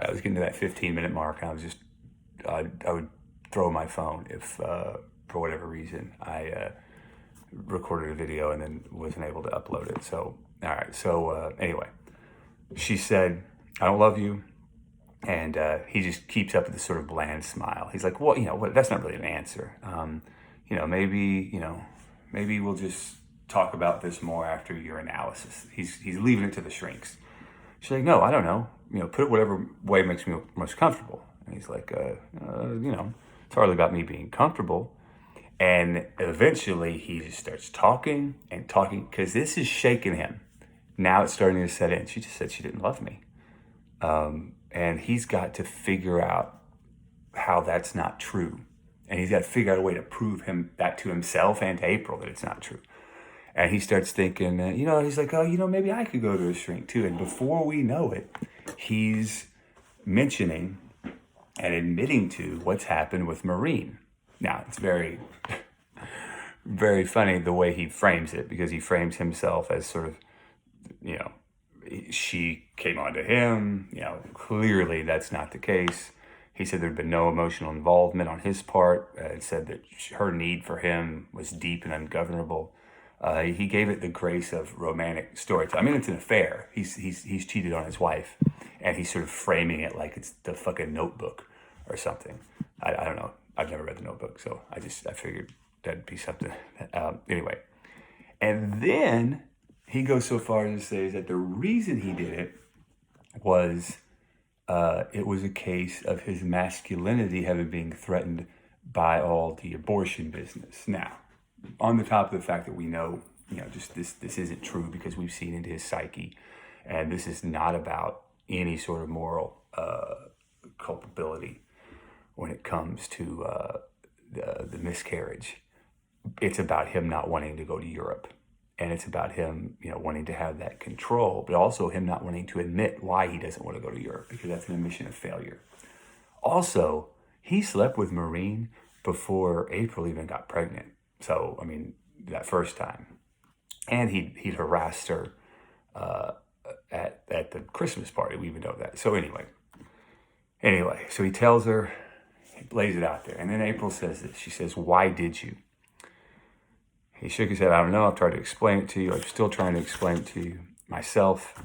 I was getting to that 15-minute mark, and I would throw my phone if, for whatever reason, I recorded a video and then wasn't able to upload it. So, all right. So anyway, she said, "I don't love you." And he just keeps up with this sort of bland smile. He's like, "Well, that's not really an answer. Maybe we'll just talk about this more after your analysis." He's leaving it to the shrinks. She's like, "No, I don't know. Put it whatever way makes me most comfortable." And he's like, "It's hardly about me being comfortable." And eventually he just starts talking and talking, because this is shaking him. Now it's starting to set in. She just said she didn't love me. And he's got to figure out how that's not true. And he's got to figure out a way to prove that to himself and to April that it's not true. And he starts thinking, he's like, "Oh, maybe I could go to a shrink too." And before we know it, he's mentioning and admitting to what's happened with Maureen. Now, it's very, very funny the way he frames it, because he frames himself as sort of, she came on to him. Clearly that's not the case. He said there'd been no emotional involvement on his part. It said that her need for him was deep and ungovernable. He gave it the grace of romantic storytelling. I mean, it's an affair. He's cheated on his wife, and he's sort of framing it like it's the fucking Notebook or something. I don't know. I've never read the Notebook, so I figured that'd be something. Anyway, and then he goes so far as to say that the reason he did it was it was a case of his masculinity having been threatened by all the abortion business. Now, on the top of the fact that we know, just this isn't true, because we've seen into his psyche, and this is not about any sort of moral culpability when it comes to the miscarriage. It's about him not wanting to go to Europe. And it's about him, wanting to have that control, but also him not wanting to admit why he doesn't want to go to Europe, because that's an admission of failure. Also, he slept with Maureen before April even got pregnant. So, I mean, that first time. And he'd harassed her at the Christmas party. We even know that. So anyway, so he tells her, he lays it out there. And then April says this. She says, "Why did you?" He shook his head. "I don't know. I've tried to explain it to you. I'm still trying to explain it to you myself.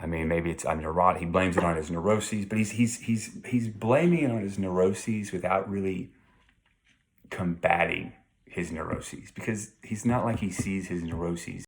I mean, maybe I'm neurotic." He blames it on his neuroses, but he's blaming it on his neuroses without really combating his neuroses, because he's not like he sees his neuroses